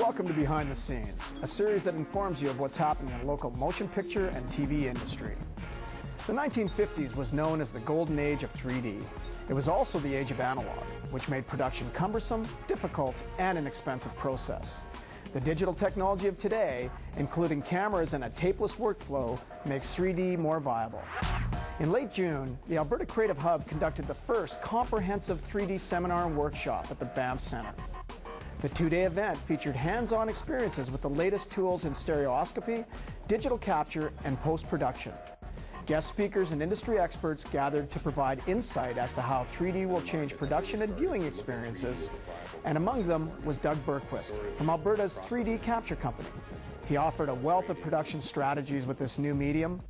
Welcome to Behind the Scenes, a series that informs you of what's happening in the local motion picture and TV industry. The 1950s was known as the golden age of 3D. It was also the age of analog, which made production cumbersome, difficult, and an expensive process. The digital technology of today, including cameras and a tapeless workflow, makes 3D more viable. In late June, the Alberta Creative Hub conducted the first comprehensive 3D seminar and workshop at the Banff Centre. The two-day event featured hands-on experiences with the latest tools in stereoscopy, digital capture, and post-production. Guest speakers and industry experts gathered to provide insight as to how 3D will change production and viewing experiences, and among them was Doug Bergquist from Alberta's 3D Capture Company. He offered a wealth of production strategies with this new medium.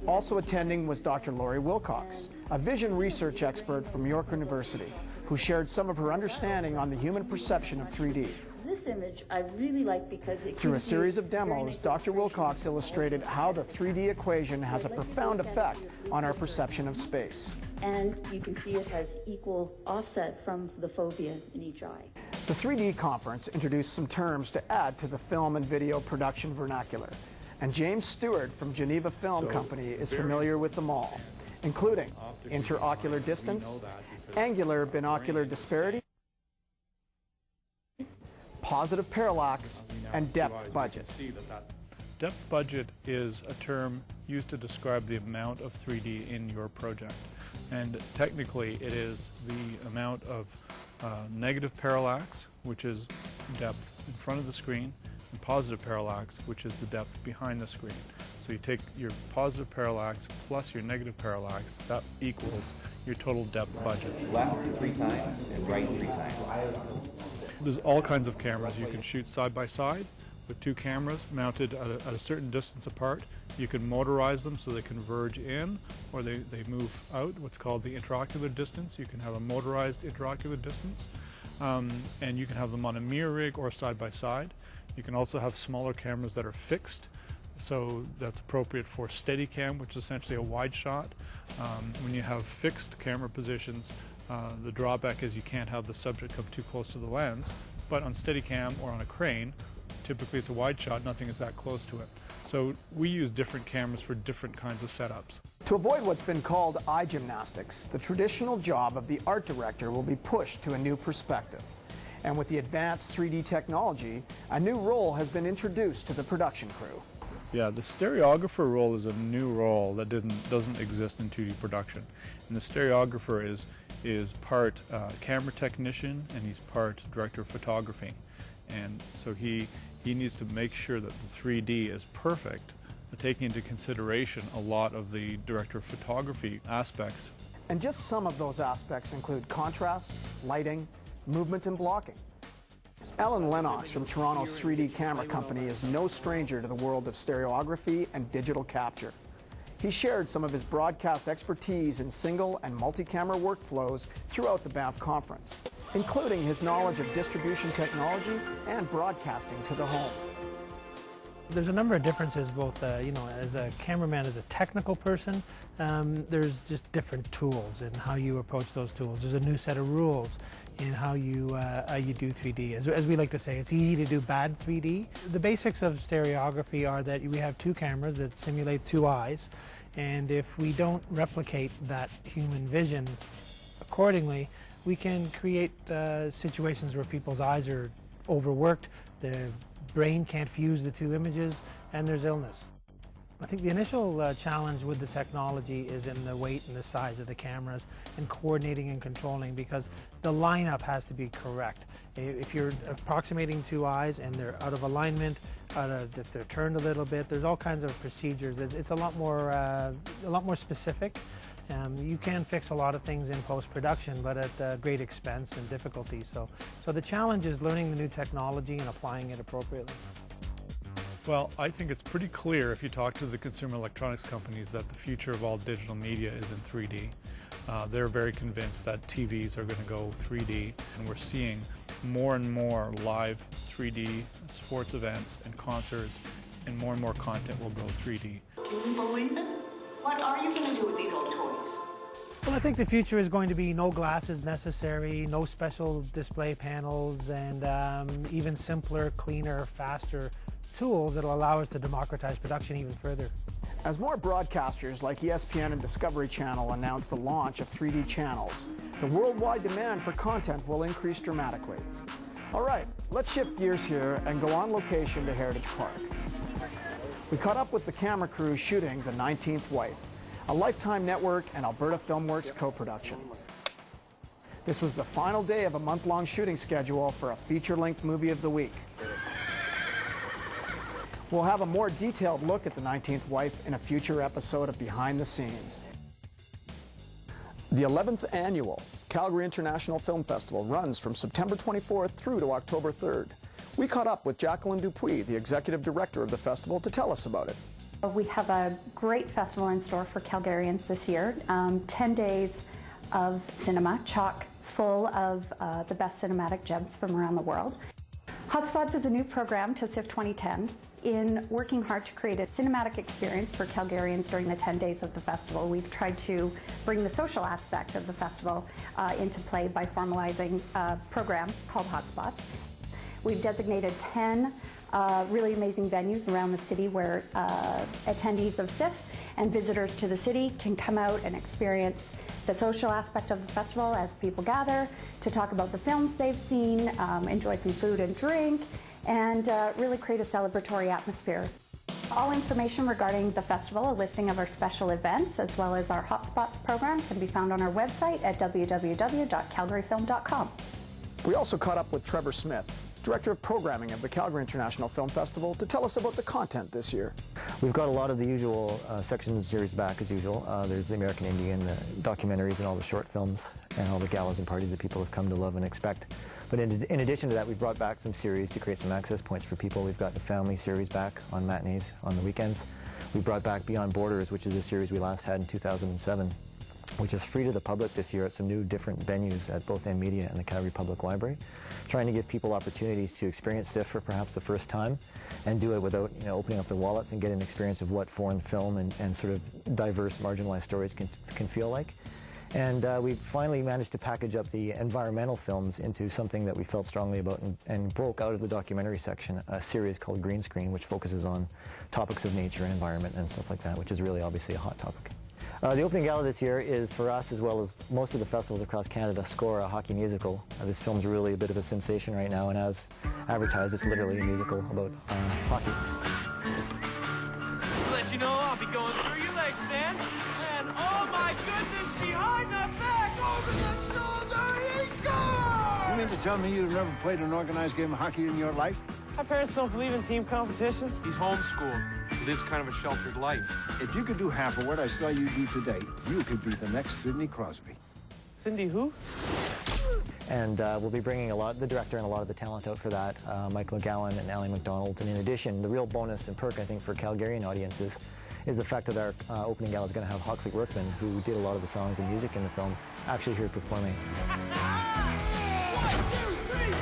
Also attending was Dr. Laurie Wilcox, a vision research expert from York University, who shared some of her understanding on the human perception of 3D. This image I really like because it Through a series of demos, Dr. Wilcox illustrated how the 3D equation has a profound effect on our perception of space. And you can see it has equal offset from the fovea in each eye. The 3D conference introduced some terms to add to the film and video production vernacular. And James Stewart from Geneva Film Company is familiar with them all, including interocular distance, angular binocular disparity, positive parallax, and depth budget. Depth budget is a term used to describe the amount of 3D in your project. And technically it is the amount of negative parallax, which is depth in front of the screen, and positive parallax, which is the depth behind the screen. So you take your positive parallax plus your negative parallax, that equals your total depth budget. Left 3 times and right 3 times. There's all kinds of cameras. You can shoot side by side with 2 cameras mounted at a certain distance apart. You can motorize them so they converge in or they move out, what's called the interocular distance. You can have a motorized interocular distance. And you can have them on a mirror rig or side by side. You can also have smaller cameras that are fixed, so that's appropriate for Steadicam, which is essentially a wide shot. When you have fixed camera positions, the drawback is you can't have the subject come too close to the lens, but on Steadicam or on a crane, typically it's a wide shot, nothing is that close to it. So we use different cameras for different kinds of setups. To avoid what's been called eye gymnastics, the traditional job of the art director will be pushed to a new perspective. And with the advanced 3D technology, a new role has been introduced to the production crew. Yeah, the stereographer role is a new role that doesn't exist in 2D production. And the stereographer is part camera technician and he's part director of photography. And so he needs to make sure that the 3D is perfect, taking into consideration a lot of the director of photography aspects. And just some of those aspects include contrast, lighting, movement, and blocking. Alan Lennox from Toronto's 3D Camera Company is no stranger to the world of stereography and digital capture. He shared some of his broadcast expertise in single and multi-camera workflows throughout the Banff conference, including his knowledge of distribution technology and broadcasting to the home. There's a number of differences, both as a cameraman, as a technical person, there's just different tools and how you approach those tools. There's a new set of rules in how you do 3D. As we like to say, it's easy to do bad 3D. The basics of stereography are that we have 2 cameras that simulate 2 eyes, and if we don't replicate that human vision accordingly, we can create situations where people's eyes are overworked, the brain can't fuse the 2 images, and there's illness. I think the initial challenge with the technology is in the weight and the size of the cameras and coordinating and controlling, because the lineup has to be correct. If you're approximating 2 eyes and they're out of alignment, if they're turned a little bit, there's all kinds of procedures. It's a lot more specific. You can fix a lot of things in post-production, but at great expense and difficulty. So the challenge is learning the new technology and applying it appropriately. Well, I think it's pretty clear if you talk to the consumer electronics companies that the future of all digital media is in 3D. They're very convinced that TVs are going to go 3D, and we're seeing more and more live 3D sports events and concerts, and more content will go 3D. Can you believe it? What are you going to do with these old toys? Well, I think the future is going to be no glasses necessary, no special display panels, and even simpler, cleaner, faster tools that will allow us to democratize production even further. As more broadcasters like ESPN and Discovery Channel announce the launch of 3D channels, the worldwide demand for content will increase dramatically. All right, let's shift gears here and go on location to Heritage Park. We caught up with the camera crew shooting The 19th Wife, a Lifetime Network and Alberta Filmworks co-production. This was the final day of a month-long shooting schedule for a feature-length movie of the week. We'll have a more detailed look at The 19th Wife in a future episode of Behind the Scenes. The 11th annual Calgary International Film Festival runs from September 24th through to October 3rd. We caught up with Jacqueline Dupuis, the executive director of the festival, to tell us about it. We have a great festival in store for Calgarians this year. 10 days of cinema, chock full of the best cinematic gems from around the world. Hotspots is a new program to SIF 2010 in working hard to create a cinematic experience for Calgarians during the 10 days of the festival. We've tried to bring the social aspect of the festival into play by formalizing a program called Hotspots. We've designated 10 really amazing venues around the city where attendees of SIF and visitors to the city can come out and experience the social aspect of the festival as people gather to talk about the films they've seen, enjoy some food and drink, and really create a celebratory atmosphere. All information regarding the festival, a listing of our special events, as well as our Hotspots program can be found on our website at www.calgaryfilm.com. We also caught up with Trevor Smith, Director of Programming of the Calgary International Film Festival, to tell us about the content this year. We've got a lot of the usual sections of the series back as usual. There's the American Indian, the documentaries and all the short films and all the galas and parties that people have come to love and expect. But in addition to that, we've brought back some series to create some access points for people. We've got the family series back on matinees on the weekends. We brought back Beyond Borders, which is a series we last had in 2007. Which is free to the public this year at some new different venues at both Ampia and the Calgary Public Library, trying to give people opportunities to experience SIF for perhaps the first time and do it without opening up their wallets and get an experience of what foreign film and sort of diverse marginalized stories can feel like. And we finally managed to package up the environmental films into something that we felt strongly about and broke out of the documentary section a series called Green Screen, which focuses on topics of nature and environment and stuff like that, which is really obviously a hot topic. The opening gala this year is, for us, as well as most of the festivals across Canada, Score, a hockey musical. This film's really a bit of a sensation right now, and as advertised, it's literally a musical about hockey. Just to let you know, I'll be going through your legs, Stan. And oh my goodness, behind the back, over the shoulder, he scores! You mean to tell me you've never played an organized game of hockey in your life? My parents don't believe in team competitions. He's homeschooled. He lives kind of a sheltered life. If you could do half of what I saw you do today, you could be the next Sidney Crosby. Cindy who? And we'll be bringing the director and a lot of the talent out for that, Mike McGowan and Ally McDonald. And in addition, the real bonus and perk, I think, for Calgarian audiences is the fact that our opening gala is going to have Huxley Workman, who did a lot of the songs and music in the film, actually here performing. 1, 2, 3, 4!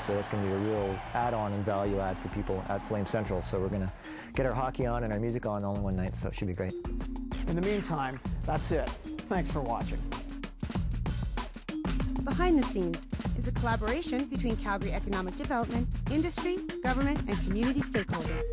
So it's going to be a real add-on and value add for people at Flame Central. So we're going to get our hockey on and our music on all in one night, so it should be great. In the meantime, that's it. Thanks for watching. Behind the Scenes is a collaboration between Calgary Economic Development, industry, government, and community stakeholders.